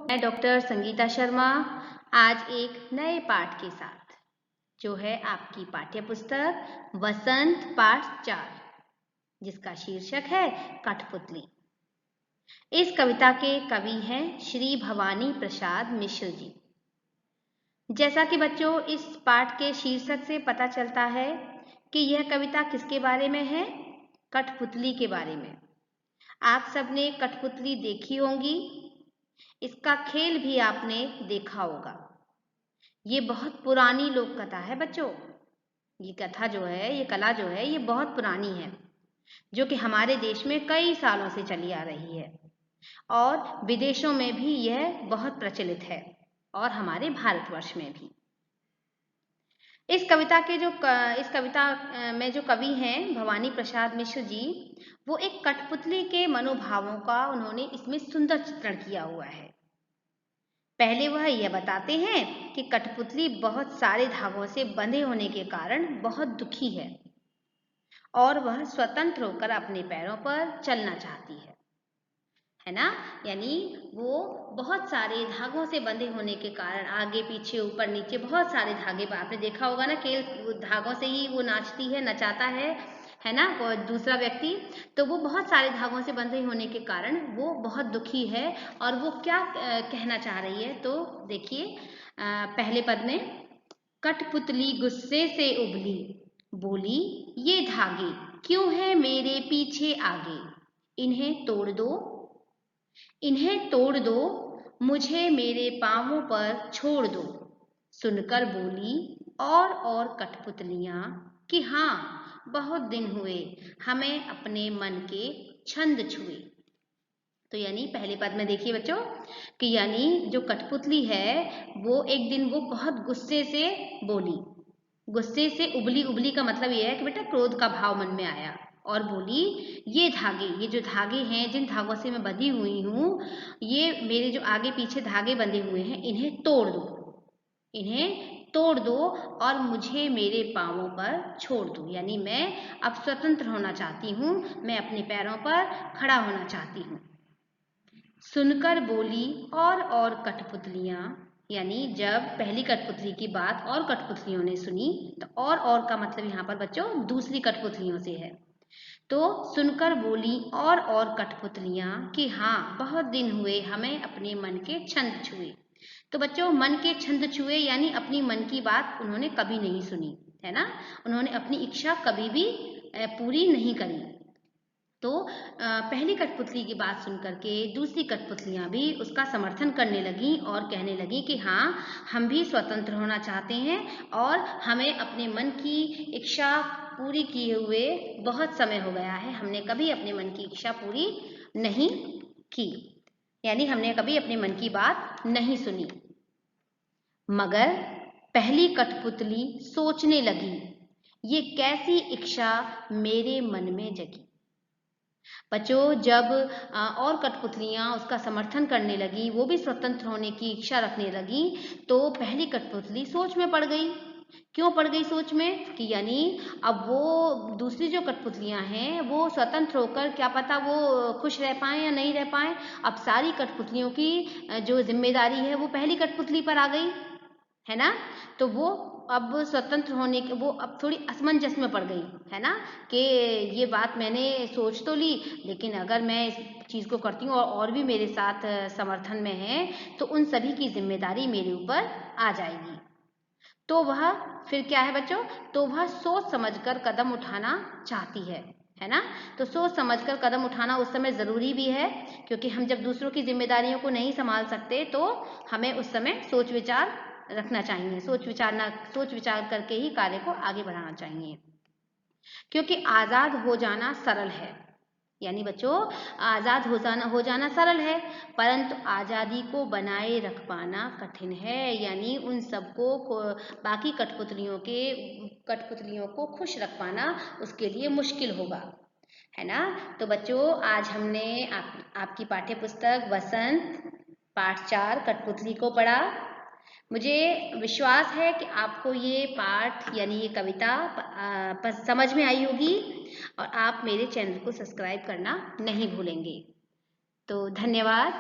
मैं डॉक्टर संगीता शर्मा आज एक नए पाठ के साथ, जो है आपकी पाठ्य पुस्तक वसंत पाठ 4, जिसका शीर्षक है कठपुतली। इस कविता के कवि हैं श्री भवानी प्रसाद मिश्र जी। जैसा कि बच्चों इस पाठ के शीर्षक से पता चलता है कि यह कविता किसके बारे में है, कठपुतली के बारे में। आप सबने कठपुतली देखी होंगी, इसका खेल भी आपने देखा होगा। ये बहुत पुरानी लोक कथा है बच्चों। ये कथा जो है, ये कला जो है, ये बहुत पुरानी है, जो कि हमारे देश में कई सालों से चली आ रही है और विदेशों में भी यह बहुत प्रचलित है और हमारे भारतवर्ष में भी। इस कविता में जो कवि हैं भवानी प्रसाद मिश्र जी, वो एक कठपुतली के मनोभावों का उन्होंने इसमें सुंदर चित्रण किया हुआ है। पहले वह यह बताते हैं कि कठपुतली बहुत सारे धागों से बंधे होने के कारण बहुत दुखी है और वह स्वतंत्र होकर अपने पैरों पर चलना चाहती है ना। यानी वो बहुत सारे धागों से बंधे होने के कारण, आगे पीछे ऊपर नीचे बहुत सारे धागे, आपने देखा होगा ना, केवल धागों से ही वो नाचती है, नचाता है ना, और दूसरा व्यक्ति। तो वो बहुत सारे धागों से बंधे होने के कारण वो बहुत दुखी है और वो क्या कहना चाह रही है, तो देखिए पहले पद में, कठपुतली गुस्से से उबली, बोली ये धागे क्यों है मेरे पीछे आगे, इन्हें तोड़ दो, इन्हें तोड़ दो, मुझे मेरे पांवों पर छोड़ दो। सुनकर बोली और कठपुतलियां कि हाँ, बहुत दिन हुए हमें अपने मन के छंद छुए। तो यानी पहले पद में देखिए बच्चों कि यानी जो कठपुतली है वो एक दिन वो बहुत गुस्से से बोली। गुस्से से उबली, उबली का मतलब यह है कि बेटा क्रोध का भाव मन में आया और बोली ये धागे, ये जो धागे हैं, जिन धागों से मैं बंधी हुई हूँ, ये मेरे जो आगे पीछे धागे बंधे हुए हैं, इन्हें तोड़ दो, इन्हें तोड़ दो और मुझे मेरे पांवों पर छोड़ दो। यानी मैं अब स्वतंत्र होना चाहती हूँ, मैं अपने पैरों पर खड़ा होना चाहती हूँ। सुनकर बोली और कठपुतलियां, यानी जब पहली कठपुतली की बात और कठपुतलियों ने सुनी, तो और का मतलब यहाँ पर बच्चों दूसरी कठपुतलियों से है। तो सुनकर बोली और कठपुतलियां कि हाँ, बहुत दिन हुए हमें अपने मन के छंद छुए। तो बच्चों मन के छंद छुए यानी अपनी मन की बात उन्होंने कभी नहीं सुनी, है ना। उन्होंने अपनी इच्छा कभी भी पूरी नहीं करी। तो पहली कठपुतली की बात सुनकर के दूसरी कठपुतलियां भी उसका समर्थन करने लगी और कहने लगी कि हाँ, हम भी स्वतंत्र होना चाहते हैं और हमें अपने मन की इच्छा पूरी किए हुए बहुत समय हो गया है, हमने कभी अपने मन की इच्छा पूरी नहीं की, यानी हमने कभी अपने मन की बात नहीं सुनी। मगर पहली कठपुतली सोचने लगी, ये कैसी इच्छा मेरे मन में जगी। बच्चों जब और कठपुतलियां उसका समर्थन करने लगी, वो भी स्वतंत्र होने की इच्छा रखने लगी, तो पहली कठपुतली सोच में पड़ गई। क्यों पड़ गई सोच में कि यानी अब वो दूसरी जो कठपुतलियां हैं वो स्वतंत्र होकर क्या पता वो खुश रह पाए या नहीं रह पाए। अब सारी कठपुतलियों की जो जिम्मेदारी है वो पहली कठपुतली पर आ गई, है ना। तो वो अब स्वतंत्र होने के वो अब थोड़ी असमंजस में पड़ गई, है ना, कि ये बात मैंने सोच तो ली, लेकिन अगर मैं इस चीज़ को करती हूँ और भी मेरे साथ समर्थन में है, तो उन सभी की जिम्मेदारी मेरे ऊपर आ जाएगी। तो वह फिर क्या है बच्चों, तो वह सोच समझकर कदम उठाना चाहती है ना। तो सोच समझकर कदम उठाना उस समय ज़रूरी भी है, क्योंकि हम जब दूसरों की जिम्मेदारियों को नहीं संभाल सकते तो हमें उस समय सोच विचार रखना चाहिए, सोच विचार करके ही कार्य को आगे बढ़ाना चाहिए, क्योंकि आज़ाद हो जाना सरल है। यानी बच्चों आज़ाद हो जाना सरल है, परंतु आज़ादी को बनाए रख पाना कठिन है। यानी उन सबको बाकी कठपुतलियों को खुश रख पाना उसके लिए मुश्किल होगा, है ना। तो बच्चों आज हमने आपकी पाठ्य पुस्तक वसंत पाठ 4 कठपुतली को पढ़ा। मुझे विश्वास है कि आपको ये पाठ यानी ये कविता समझ में आई होगी और आप मेरे चैनल को सब्सक्राइब करना नहीं भूलेंगे। तो धन्यवाद।